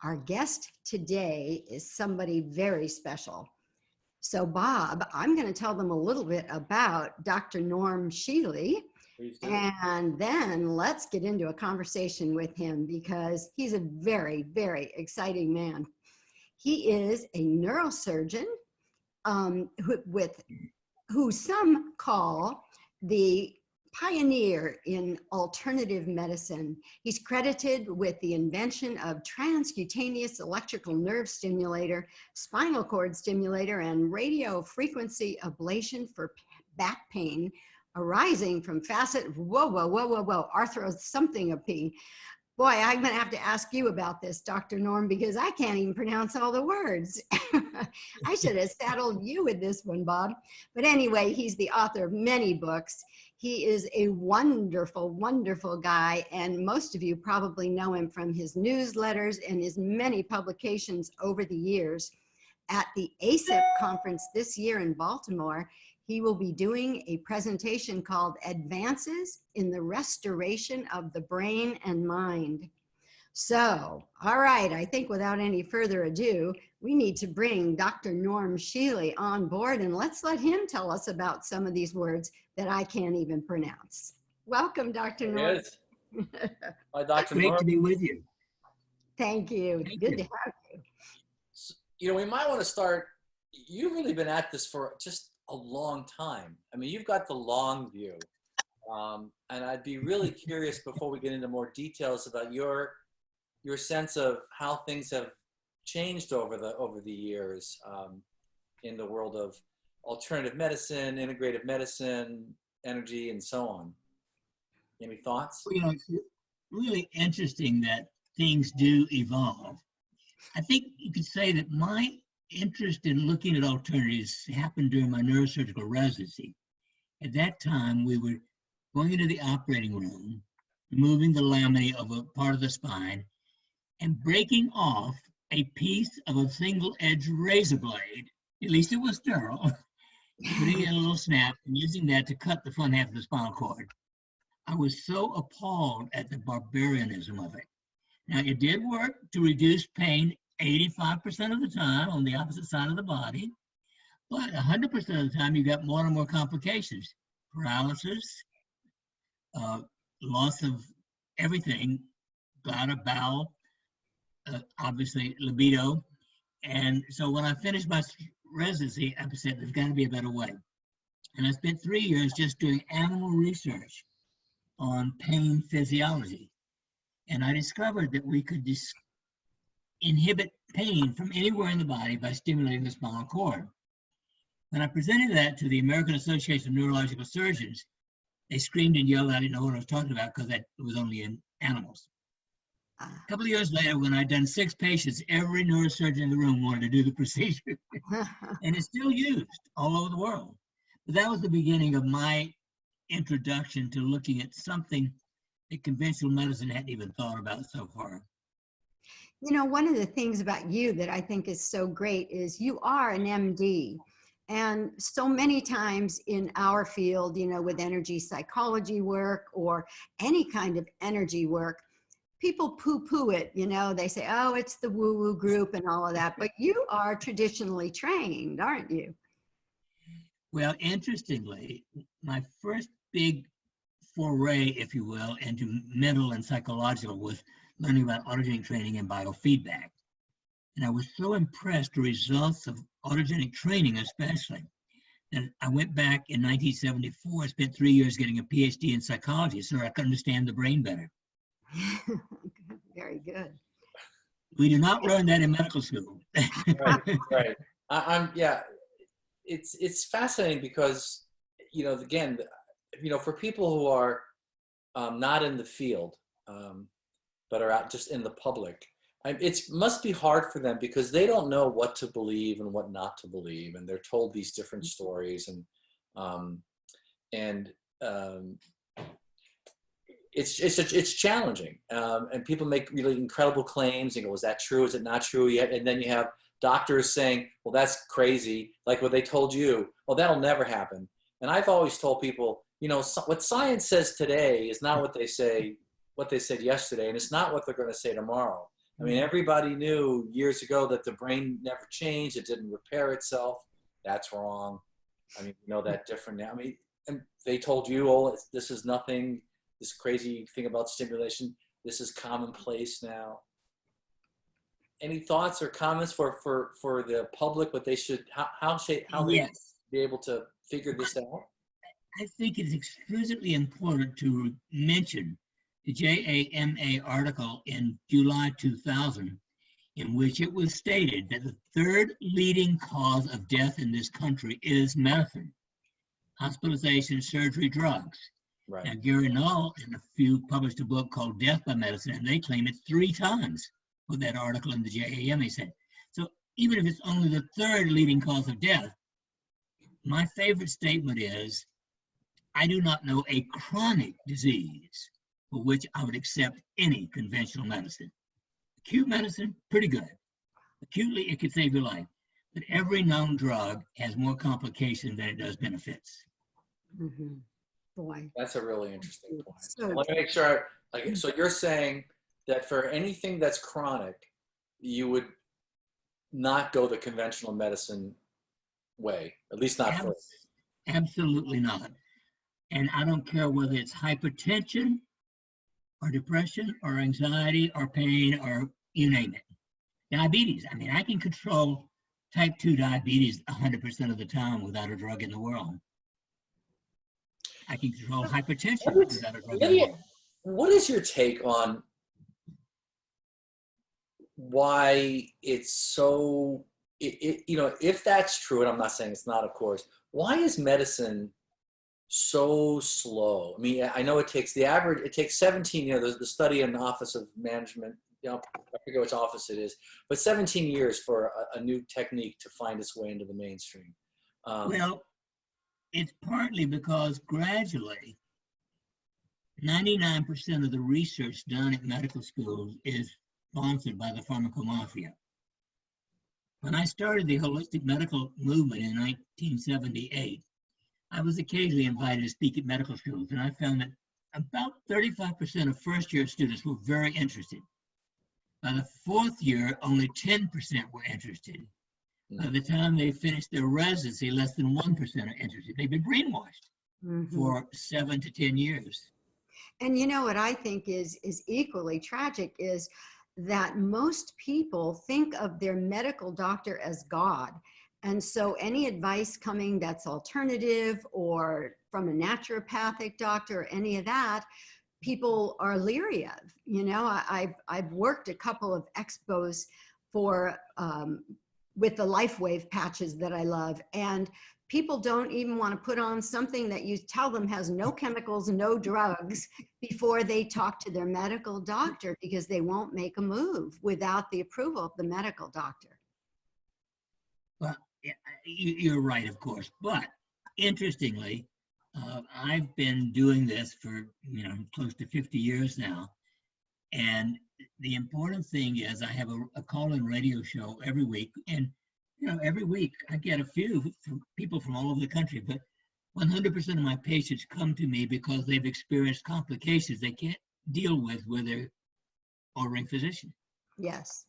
Our guest today is somebody very special. So Bob, I'm going to tell them a little bit about Dr. Norm Shealy, and then let's get into a conversation with him because he's a very, very exciting man. He is a neurosurgeon who some call the pioneer in alternative medicine. He's credited with the invention of transcutaneous electrical nerve stimulator, spinal cord stimulator, and radio frequency ablation for back pain arising from arthro something of P. Boy, I'm going to have to ask you about this, Dr. Norm, because I can't even pronounce all the words. I should have saddled you with this one, Bob. But anyway, he's the author of many books. He is a wonderful, wonderful guy, and most of you probably know him from his newsletters and his many publications over the years. At the ACEP conference this year in Baltimore, he will be doing a presentation called Advances in the Restoration of the Brain and Mind. So, all right, I think without any further ado, we need to bring Dr. Norm Shealy on board, and let's let him tell us about some of these words that I can't even pronounce. Welcome, Dr. Norm. Yes. Hi, Dr. Great Norm. to be with you. Thank you. Good to have you. You know, we might want to start, you've really been at this for just a long time. I mean, you've got the long view. And I'd be really curious before we get into more details about your sense of how things have changed over the years in the world of alternative medicine, integrative medicine, energy, and so on. Any thoughts? You know, it's really interesting that things do evolve. I think you could say that my interest in looking at alternatives happened during my neurosurgical residency. At that time, we were going into the operating room, removing the laminae of a part of the spine, and breaking off a piece of a single-edged razor blade, at least it was sterile, putting in a little snap and using that to cut the front half of the spinal cord. I was so appalled at the barbarianism of it. Now, it did work to reduce pain 85% of the time on the opposite side of the body, but 100% of the time you got more and more complications. Paralysis, loss of everything, bladder, bowel, obviously libido. And so when I finished my residency, I said, there's got to be a better way. And I spent 3 years just doing animal research on pain physiology. And I discovered that we could inhibit pain from anywhere in the body by stimulating the spinal cord. When I presented that to the American Association of Neurological Surgeons, they screamed and yelled, I didn't know what I was talking about because it was only in animals. A couple of years later, when I'd done 6 patients, every neurosurgeon in the room wanted to do the procedure. And it's still used all over the world. But that was the beginning of my introduction to looking at something that conventional medicine hadn't even thought about so far. You know, one of the things about you that I think is so great is you are an MD. And so many times in our field, you know, with energy psychology work or any kind of energy work, people poo-poo it, you know, they say, oh, it's the woo-woo group and all of that. But you are traditionally trained, aren't you? Well, interestingly, my first big foray, if you will, into mental and psychological was learning about autogenic training and biofeedback. And I was so impressed with the results of autogenic training, especially, that I went back in 1974, spent 3 years getting a PhD in psychology so I could understand the brain better. Very good. We do not learn that in medical school. Right. Yeah, it's fascinating because, you know, again, you know, for people who are not in the field, but are out just in the public, it must be hard for them because they don't know what to believe and what not to believe, and they're told these different stories, and it's challenging, and people make really incredible claims and go, is that true? Is it not true yet? And then you have doctors saying, well, that's crazy, like what they told you. Well, that'll never happen. And I've always told people, you know, what science says today is not what they said yesterday, and it's not what they're going to say tomorrow. I mean, everybody knew years ago that the brain never changed. It didn't repair itself. That's wrong. I mean, you know that different now. I mean, and they told you, oh, this is nothing, this crazy thing about stimulation. This is commonplace now. Any thoughts or comments for the public, what they should, how they be able to figure this out? I think it's exquisitely important to mention the JAMA article in July 2000, in which it was stated that the third leading cause of death in this country is medicine, hospitalization, surgery, drugs. Right. Now, Gary Null and a few published a book called Death by Medicine, and they claim it 3 times with that article in the JAMA said. So even if it's only the third leading cause of death, my favorite statement is, I do not know a chronic disease for which I would accept any conventional medicine. Acute medicine, pretty good. Acutely, it could save your life. But every known drug has more complications than it does benefits. Mm-hmm. Boy. That's a really interesting point. So, Let me make sure. So you're saying that for anything that's chronic, you would not go the conventional medicine way, at least not first. Absolutely not. And I don't care whether it's hypertension or depression or anxiety or pain or you name it. Diabetes. I mean, I can control type 2 diabetes 100% of the time without a drug in the world. I can control hypertension without a drug in the world. What is your take on why it's so, you know, if that's true, and I'm not saying it's not, of course, why is medicine so slow? I mean, I know it takes 17, you know, there's the study in the Office of Management, you know, I forget which office it is, but 17 years for a new technique to find its way into the mainstream. Well, it's partly because gradually 99% of the research done at medical schools is sponsored by the pharmacomafia. When I started the holistic medical movement in 1978, I was occasionally invited to speak at medical schools, and I found that about 35% of first-year students were very interested. By the 4th year, only 10% were interested. By the time they finished their residency, less than 1% are interested. They've been brainwashed for 7 to 10 years. And you know what I think is equally tragic is that most people think of their medical doctor as God. And so any advice coming that's alternative or from a naturopathic doctor or any of that, people are leery of. You know, I've worked a couple of expos for with the LifeWave patches that I love, and people don't even want to put on something that you tell them has no chemicals, no drugs before they talk to their medical doctor, because they won't make a move without the approval of the medical doctor. Well, you're right, of course. But interestingly, I've been doing this for, you know, close to 50 years now. And the important thing is I have a call-in radio show every week. And, you know, every week I get a few from people from all over the country. But 100% of my patients come to me because they've experienced complications they can't deal with their ordering physician. Yes.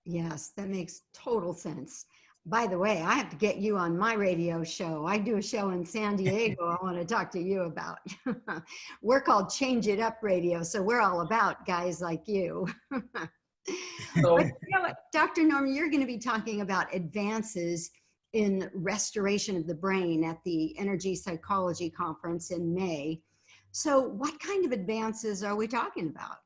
Yes, that makes total sense. By the way, I have to get you on my radio show. I do a show in San Diego I want to talk to you about. We're called Change It Up Radio, so we're all about guys like you. But you know what, Dr. Norman, you're going to be talking about advances in restoration of the brain at the Energy Psychology Conference in May. So what kind of advances are we talking about?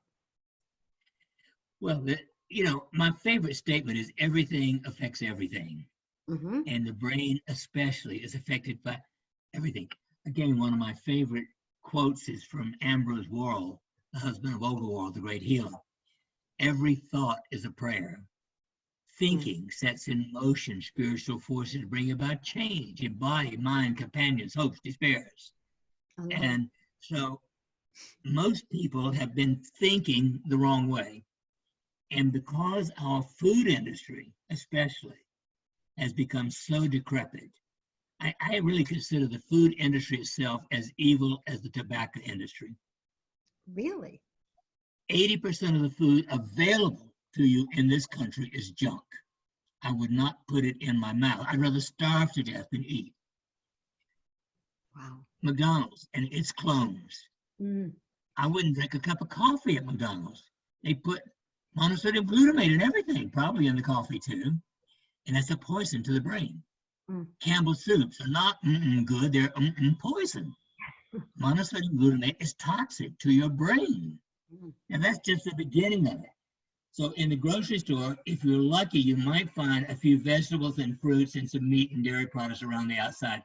Well, you know, my favorite statement is everything affects everything. And the brain especially is affected by everything. Again, one of my favorite quotes is from Ambrose Worrell, the husband of Oberworld, the great healer. Every thought is a prayer. Thinking sets in motion spiritual forces to bring about change in body, mind, companions, hopes, despairs. And so most people have been thinking the wrong way. And because our food industry, especially, has become so decrepit, I really consider the food industry itself as evil as the tobacco industry. Really? 80% of the food available to you in this country is junk. I would not put it in my mouth. I'd rather starve to death than eat. Wow. McDonald's and its clones. I wouldn't drink a cup of coffee at McDonald's. They put monosodium glutamate and everything, probably in the coffee too. And that's a poison to the brain. Campbell's soups are not good, they're poison. Monosodium glutamate is toxic to your brain. And that's just the beginning of it. So in the grocery store, if you're lucky, you might find a few vegetables and fruits and some meat and dairy products around the outside.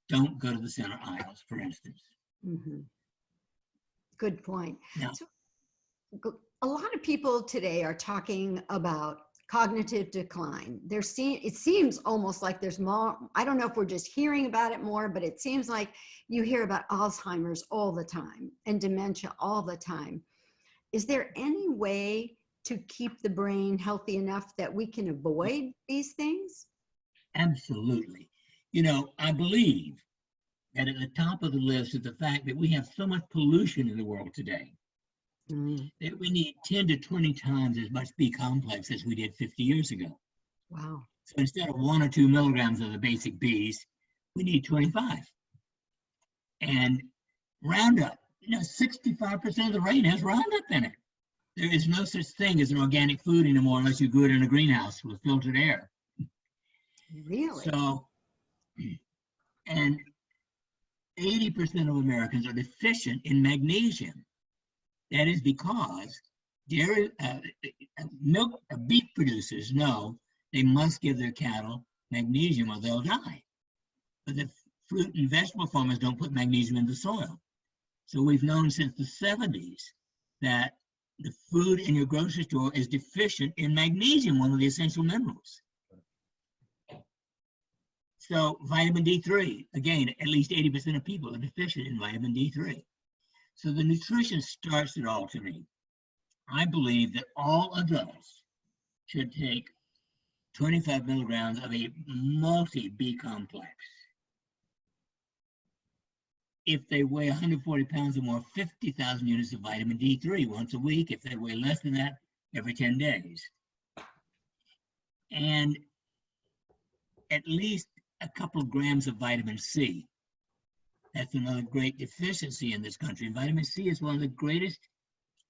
Don't go to the center aisles, for instance. Good point. Yeah. So, a lot of people today are talking about cognitive decline. It seems almost like there's more, I don't know if we're just hearing about it more, but it seems like you hear about Alzheimer's all the time and dementia all the time. Is there any way to keep the brain healthy enough that we can avoid these things? Absolutely. You know, I believe that at the top of the list is the fact that we have so much pollution in the world today that we need 10 to 20 times as much B complex as we did 50 years ago. Wow. So instead of 1 or 2 milligrams of the basic Bs, we need 25. And Roundup, 65% of the rain has Roundup in it. There is no such thing as an organic food anymore unless you grow it in a greenhouse with filtered air. Really? So, and 80% of Americans are deficient in magnesium. That is because beef producers know they must give their cattle magnesium or they'll die. But the fruit and vegetable farmers don't put magnesium in the soil. So we've known since the 70s that the food in your grocery store is deficient in magnesium, one of the essential minerals. So vitamin D3, again, at least 80% of people are deficient in vitamin D3. So the nutrition starts it all to me. I believe that all adults should take 25 milligrams of a multi-B complex. If they weigh 140 pounds or more, 50,000 units of vitamin D3 once a week. If they weigh less than that, every 10 days. And at least a couple of grams of vitamin C. That's another great deficiency in this country. Vitamin C is one of the greatest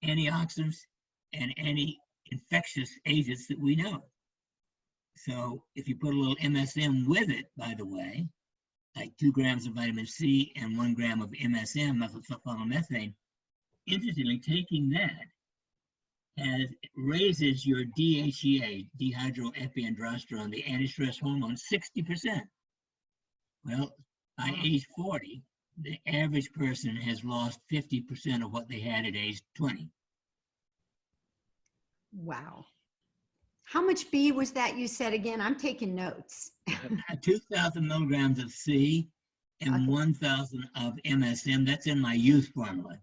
antioxidants and anti-infectious agents that we know. So if you put a little MSM with it, by the way, like 2 grams of vitamin C and 1 gram of MSM, methylsulfonylmethane, interestingly, taking that raises your DHEA, dehydroepiandrosterone, the anti-stress hormone, 60%. Well, by age 40, the average person has lost 50% of what they had at age 20. Wow. How much B was that you said again? I'm taking notes. 2,000 milligrams of C and 1,000 of MSM. That's in my youth formula.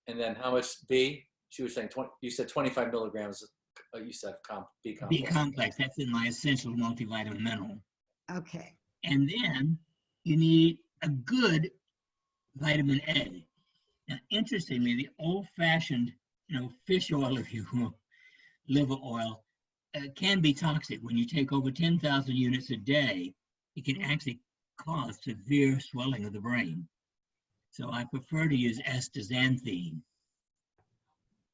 And then how much B? She was saying 20, you said 25 milligrams. You said B complex. B complex. That's in my essential multivitamin mineral. Okay. And then you need a good vitamin A. Now, interestingly, the old-fashioned, fish oil, if you will, liver oil, can be toxic. When you take over 10,000 units a day, it can actually cause severe swelling of the brain. So I prefer to use astaxanthin.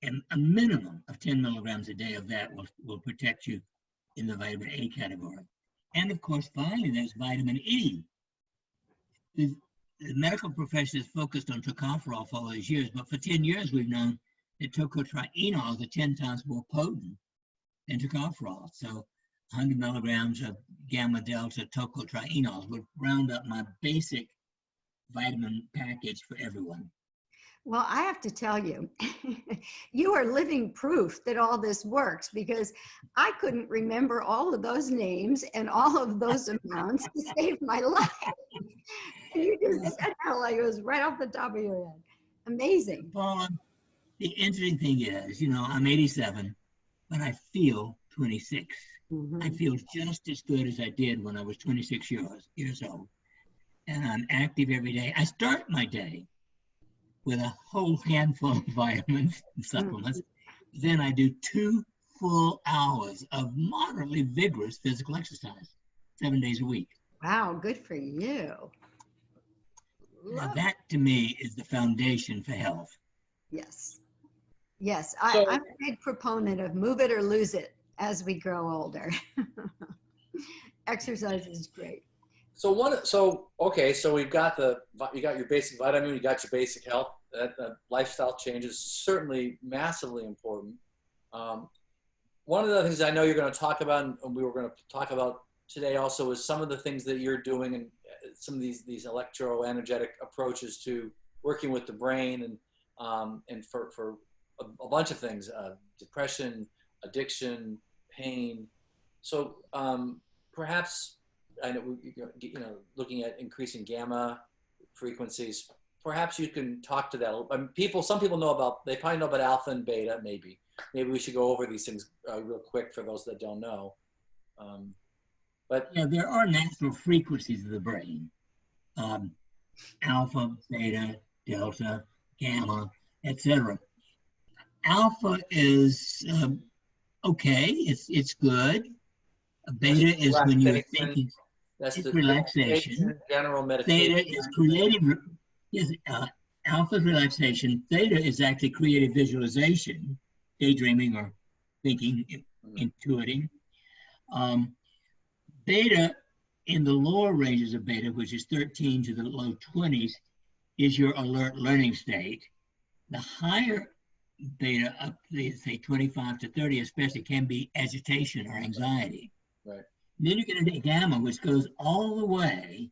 And a minimum of 10 milligrams a day of that will protect you in the vitamin A category. And of course, finally, there's vitamin E. The medical profession has focused on tocopherol for all these years, but for 10 years, we've known that tocotrienols are 10 times more potent than tocopherol. So 100 milligrams of gamma delta tocotrienols would round up my basic vitamin package for everyone. Well, I have to tell you, you are living proof that all this works, because I couldn't remember all of those names and all of those amounts to save my life. And you just said that like it was right off the top of your head. Amazing. Paula, the interesting thing is, I'm 87, but I feel 26. Mm-hmm. I feel just as good as I did when I was 26 years old. And I'm active every day. I start my day with a whole handful of vitamins and supplements. Mm-hmm. Then I do 2 full hours of moderately vigorous physical exercise, 7 days a week. Wow, good for you. Now that to me is the foundation for health. Yes. Yes, So- I'm a big proponent of move it or lose it as we grow older. Exercise is great. So okay, so you got your basic vitamin, you got your basic health. That lifestyle change is certainly massively important. One of the things I know you're going to talk about, and we were going to talk about today also, is some of the things that you're doing and some of these electroenergetic approaches to working with the brain and for a bunch of things, depression, addiction, pain. So perhaps, I know, looking at increasing gamma frequencies, perhaps you can talk to that. Some people know about, they probably know about alpha and beta, maybe. Maybe we should go over these things real quick for those that don't know. But yeah, there are natural frequencies of the brain. Alpha, beta, delta, gamma, etc. Alpha is okay, it's good. Beta is when you're thinking, that's it's the relaxation. general meditation. Theta is creative. Yes, alpha is relaxation. Theta is actually creative visualization, daydreaming or thinking, intuiting. Beta, in the lower ranges of beta, which is 13 to the low 20s, is your alert learning state. The higher beta, up to say 25 to 30 especially, can be agitation or anxiety. Right. Then you get into gamma, which goes all the way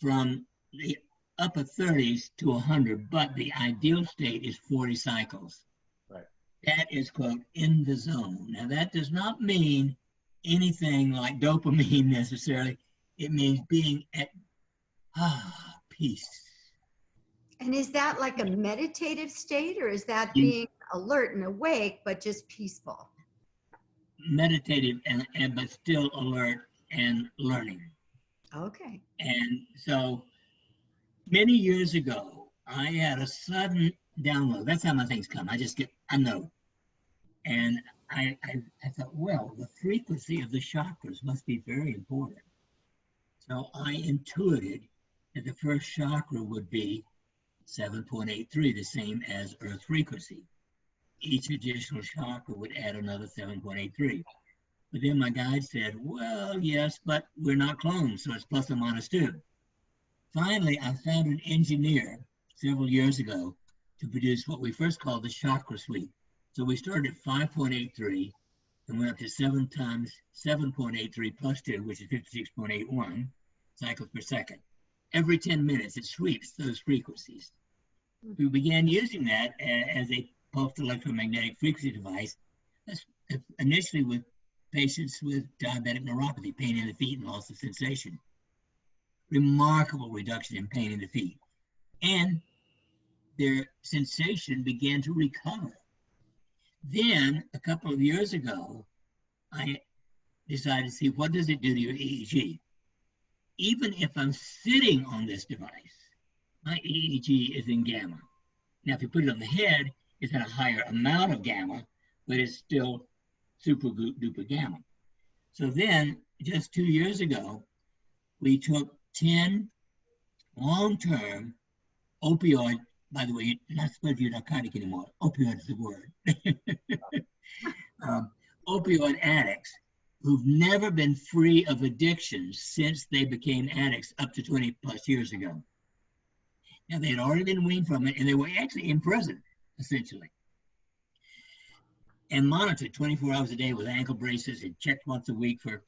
from the upper 30s to 100, but the ideal state is 40 cycles. Right. That is, quote, in the zone. Now, that does not mean anything like dopamine necessarily. It means being at peace. And is that like a meditative state, or is that being alert and awake, but just peaceful? Meditative and but still alert and learning. Okay. And so many years ago, I had a sudden download. That's how my things come. I just get a note. And I thought, well, the frequency of the chakras must be very important. So I intuited that the first chakra would be 7.83, the same as Earth frequency. Each additional chakra would add another 7.83. But then my guide said, well, yes, but we're not clones, so it's plus or minus 2. Finally, I found an engineer several years ago to produce what we first called the chakra suite. So we started at 5.83 and went up to 7 times 7.83 plus 2, which is 56.81 cycles per second. Every 10 minutes, it sweeps those frequencies. We began using that as a pulsed electromagnetic frequency device, initially with patients with diabetic neuropathy, pain in the feet and loss of sensation. Remarkable reduction in pain in the feet. And their sensation began to recover. Then, a couple of years ago, I decided to see what does it do to your EEG. Even if I'm sitting on this device, my EEG is in gamma. Now, if you put it on the head, it's at a higher amount of gamma, but it's still super duper gamma. So then, just 2 years ago, we took 10 long-term opioid, by the way, you're not supposed to be a narcotic anymore. Opioid is the word. Opioid addicts who've never been free of addiction since they became addicts up to 20 plus years ago. Now, they had already been weaned from it, and they were actually in prison, essentially. And monitored 24 hours a day with ankle braces and checked once a week for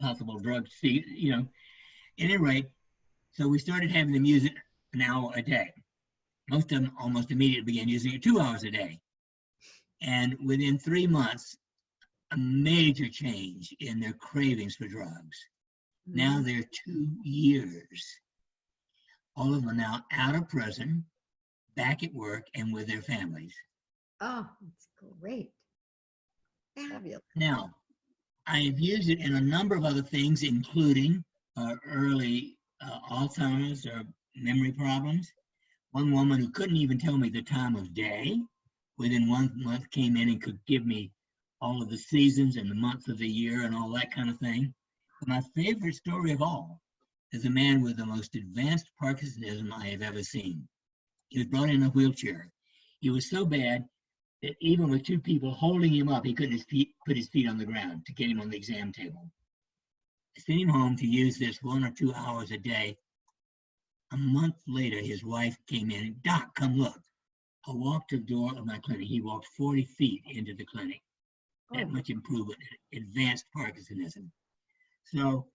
possible drugs. You know, at any rate, so we started having them use it an hour a day. Most of them almost immediately began using it 2 hours a day. And within 3 months, a major change in their cravings for drugs. Now they're 2 years. All of them are now out of prison, back at work, and with their families. Oh, that's great. Fabulous. Now, I have used it in a number of other things, including early Alzheimer's or memory problems. One woman who couldn't even tell me the time of day, within 1 month came in and could give me all of the seasons and the months of the year and all that kind of thing. But my favorite story of all is a man with the most advanced Parkinsonism I have ever seen. He was brought in a wheelchair. He was so bad that even with 2 people holding him up, he couldn't put his feet on the ground to get him on the exam table. I sent him home to use this 1 or 2 hours a day. A month later, his wife came in and, "Doc, come look." I walked to the door of my clinic. He walked 40 feet into the clinic. That much improvement in advanced Parkinsonism. So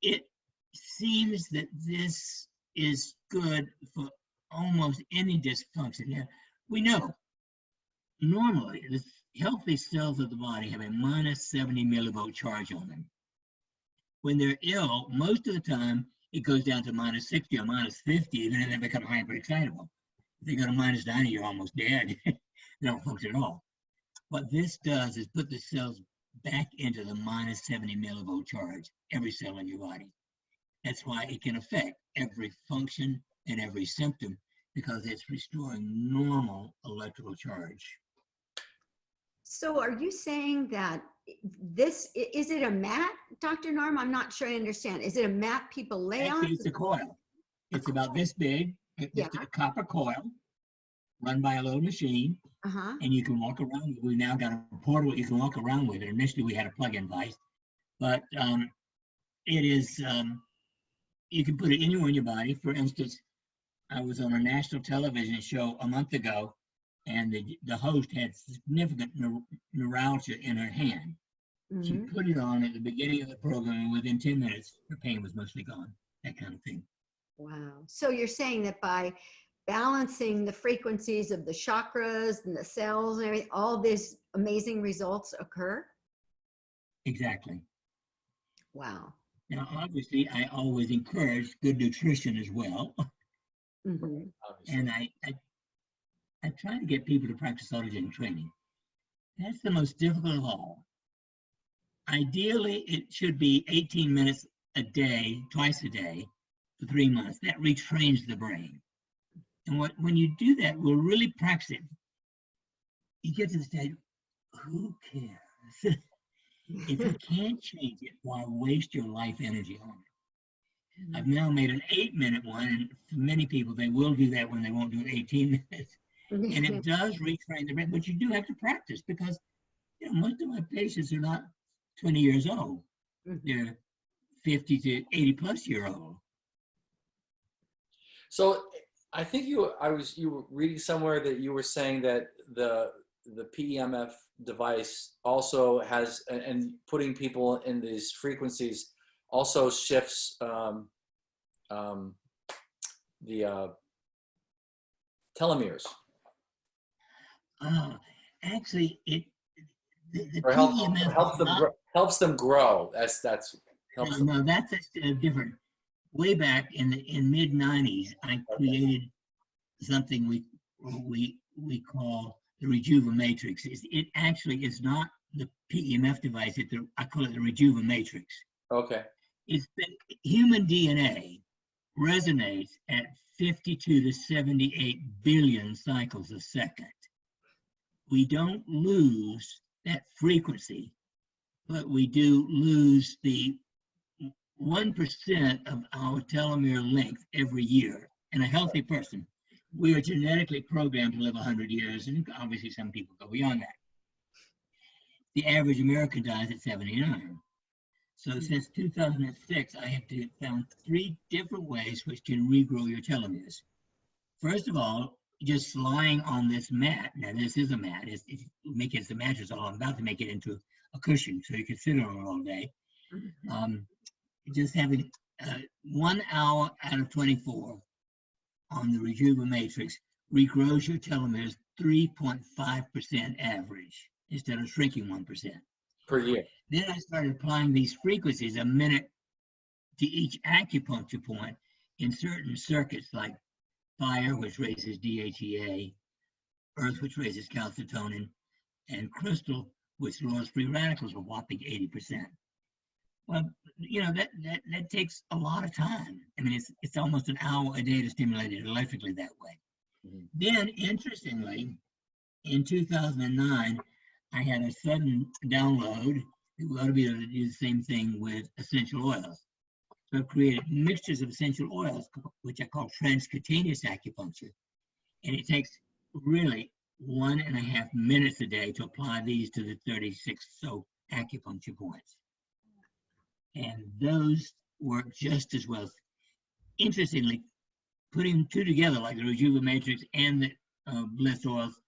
it seems that this is good for almost any dysfunction. Now, we know normally the healthy cells of the body have a minus 70 millivolt charge on them. When they're ill, most of the time it goes down to minus 60 or minus 50, even and they become hyperexcitable. If they go to minus 90, you're almost dead. They don't function at all. What this does is put the cells back into the minus 70 millivolt charge, every cell in your body. That's why it can affect every function and every symptom, because it's restoring normal electrical charge. So are you saying that this, is it a mat, Dr. Norm? I'm not sure I understand. Is it a mat people lay on? Actually, it's a coil. It's about this big. It's a copper coil run by a little machine, and you can walk around. We've now got a portable you can walk around with it. Initially, we had a plug-in device, but it is, you can put it anywhere in your body. For instance, I was on a national television show a month ago, and the host had significant neuralgia in her hand. She put it on at the beginning of the program, and within 10 minutes, her pain was mostly gone, that kind of thing. Wow. So you're saying that by balancing the frequencies of the chakras and the cells and everything, all these amazing results occur? Exactly. Wow. Now, obviously, I always encourage good nutrition as well. And I try to get people to practice autogenic training. That's the most difficult of all. Ideally, it should be 18 minutes a day, twice a day, for 3 months. That retrains the brain. And when you do that, we'll really practice it. You get to the stage, who cares? If you can't change it, why waste your life energy on it? I've now made an 8-minute one, and for many people, they will do that when they won't do it 18 minutes. And it does retrain the brain, but you do have to practice, because most of my patients are not 20 years old. They're 50 to 80 plus year old. So I think you were reading somewhere that you were saying that the PEMF device also has, and putting people in these frequencies also shifts the telomeres. Actually, the or PEMF helps them grow. That's helps them. No, that's different. Way back in mid '90s, I created something we call the Rejuvenatrix. It actually is not the PEMF device. I call it the Rejuvenatrix. Okay. Human DNA resonates at 52 to 78 billion cycles a second. We don't lose that frequency, but we do lose the 1% of our telomere length every year. In a healthy person, we are genetically programmed to live 100 years, and obviously some people go beyond that. The average American dies at 79. So since 2006, I have found 3 different ways which can regrow your telomeres. First of all, just lying on this mat. Now, this is a mat. It's a mattress. I'm about to make it into a cushion, so you can sit on it all day. Just having 1 hour out of 24 on the Rejuvenatrix regrows your telomeres 3.5% average instead of shrinking 1% per year. Then I started applying these frequencies a minute to each acupuncture point in certain circuits, like fire, which raises DHEA, earth, which raises calcitonin, and crystal, which lowers free radicals a whopping 80%. Well, that takes a lot of time. I mean, it's almost an hour a day to stimulate it electrically that way. Then, interestingly, in 2009, I had a sudden download that we ought to be able to do the same thing with essential oils. So I've created mixtures of essential oils, which I call transcutaneous acupuncture. And it takes really 1.5 minutes a day to apply these to the 36 so acupuncture points. And those work just as well. Interestingly, putting two together, like the Rejuvenatrix and the Bliss oils,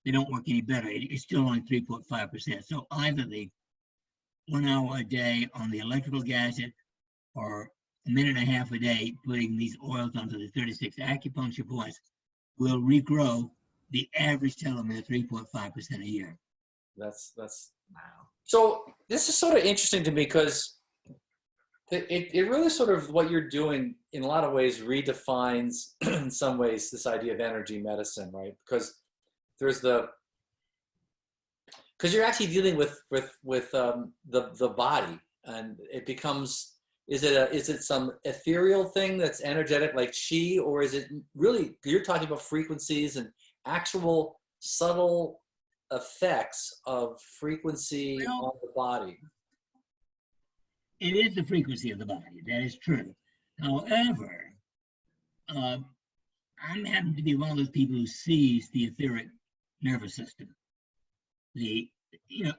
they don't work any better. It's still only 3.5%. So either the 1 hour a day on the electrical gadget or 1.5 minutes a day putting these oils onto the 36 acupuncture points will regrow the average telomere 3.5% a year. That's wow. So this is sort of interesting to me because it really sort of what you're doing in a lot of ways redefines in some ways this idea of energy medicine, right? Because there's because you're actually dealing with the body, and it becomes, is it some ethereal thing that's energetic like chi, or is it really, you're talking about frequencies and actual subtle effects of frequency on the body? It is the frequency of the body, that is true. However, I'm happen to be one of those people who sees the etheric nervous system.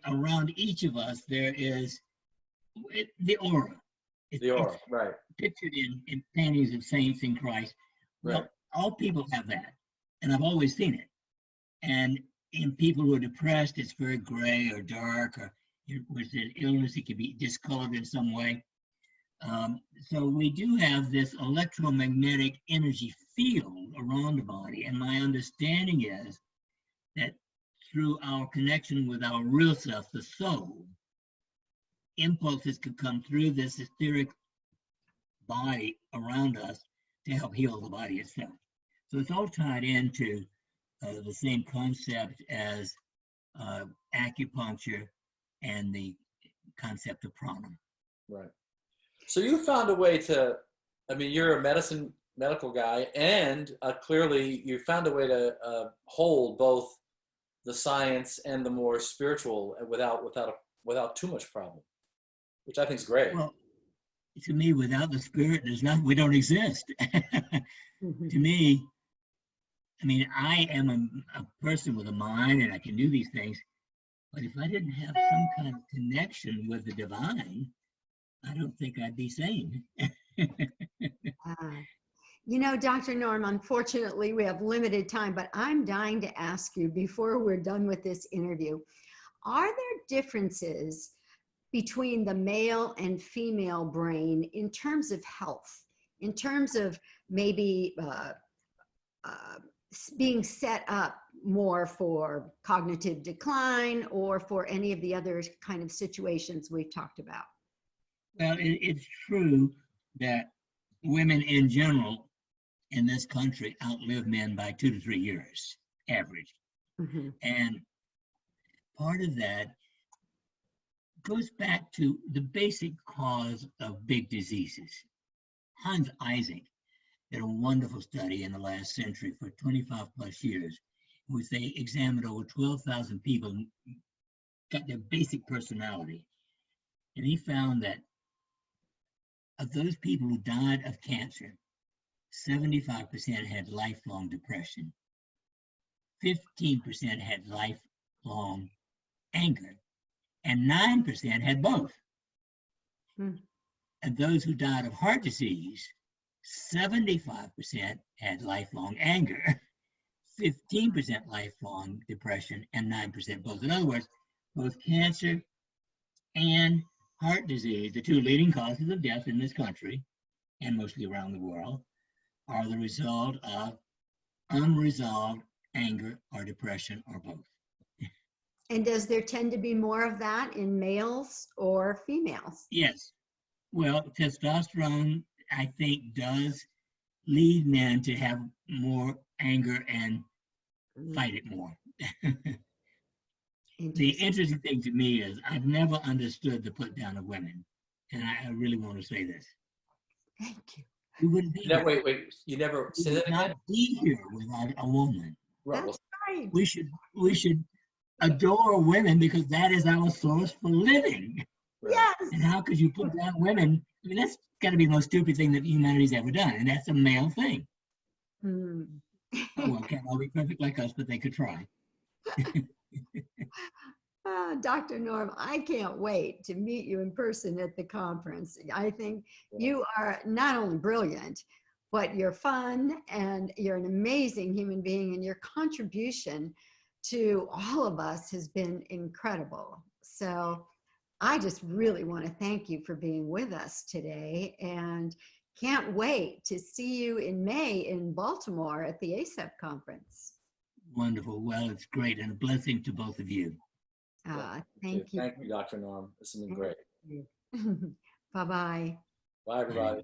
Around each of us there is the aura. The aura, right? Pictured in paintings of saints in Christ. Well, right. All people have that, and I've always seen it. And in people who are depressed, it's very gray or dark, or with an illness, it can be discolored in some way. So we do have this electromagnetic energy field around the body, and my understanding is that through our connection with our real self, the soul, impulses could come through this etheric body around us to help heal the body itself. So it's all tied into the same concept as acupuncture and the concept of prana. Right. So you found a way to, I mean, you're a medical guy, and clearly you found a way to hold both the science and the more spiritual without too much problem, which I think is great. Well, to me, without the spirit, we don't exist. To me, I mean, I am a person with a mind, and I can do these things. But if I didn't have some kind of connection with the divine, I don't think I'd be sane. Dr. Norm, unfortunately, we have limited time, but I'm dying to ask you before we're done with this interview, are there differences between the male and female brain in terms of health, in terms of maybe being set up more for cognitive decline or for any of the other kind of situations we've talked about? Well, it's true that women in general in this country outlive men by 2 to 3 years, average. Mm-hmm. And part of that goes back to the basic cause of big diseases. Hans Isaac did a wonderful study in the last century for 25 plus years, in which they examined over 12,000 people, got their basic personality. And he found that of those people who died of cancer, 75% had lifelong depression, 15% had lifelong anger, and 9% had both. And those who died of heart disease, 75% had lifelong anger, 15% lifelong depression, and 9% both. In other words, both cancer and heart disease, the two leading causes of death in this country and mostly around the world, are the result of unresolved anger or depression or both. And does there tend to be more of that in males or females? Yes. Well, testosterone, I think, does lead men to have more anger and fight it more. The interesting thing to me is I've never understood the put down of women. And I really want to say this. Thank you. We wouldn't be here. Wait, you never say that again? Not be here without a woman. That's right. We should adore women because that is our source for living. Right. Yes. And how could you put down women? I mean, that's got to be the most stupid thing that humanity's ever done, and that's a male thing. Hmm. Oh, well, can't all be perfect like us, but they could try. Dr. Norm, I can't wait to meet you in person at the conference. I think you are not only brilliant, but you're fun and you're an amazing human being, and your contribution to all of us has been incredible. So I just really want to thank you for being with us today, and can't wait to see you in May in Baltimore at the ACEP conference. Wonderful. Well, it's great, and a blessing to both of you. Thank you. Thank you, Dr. Norm. This has been great. Bye-bye. Bye, everybody.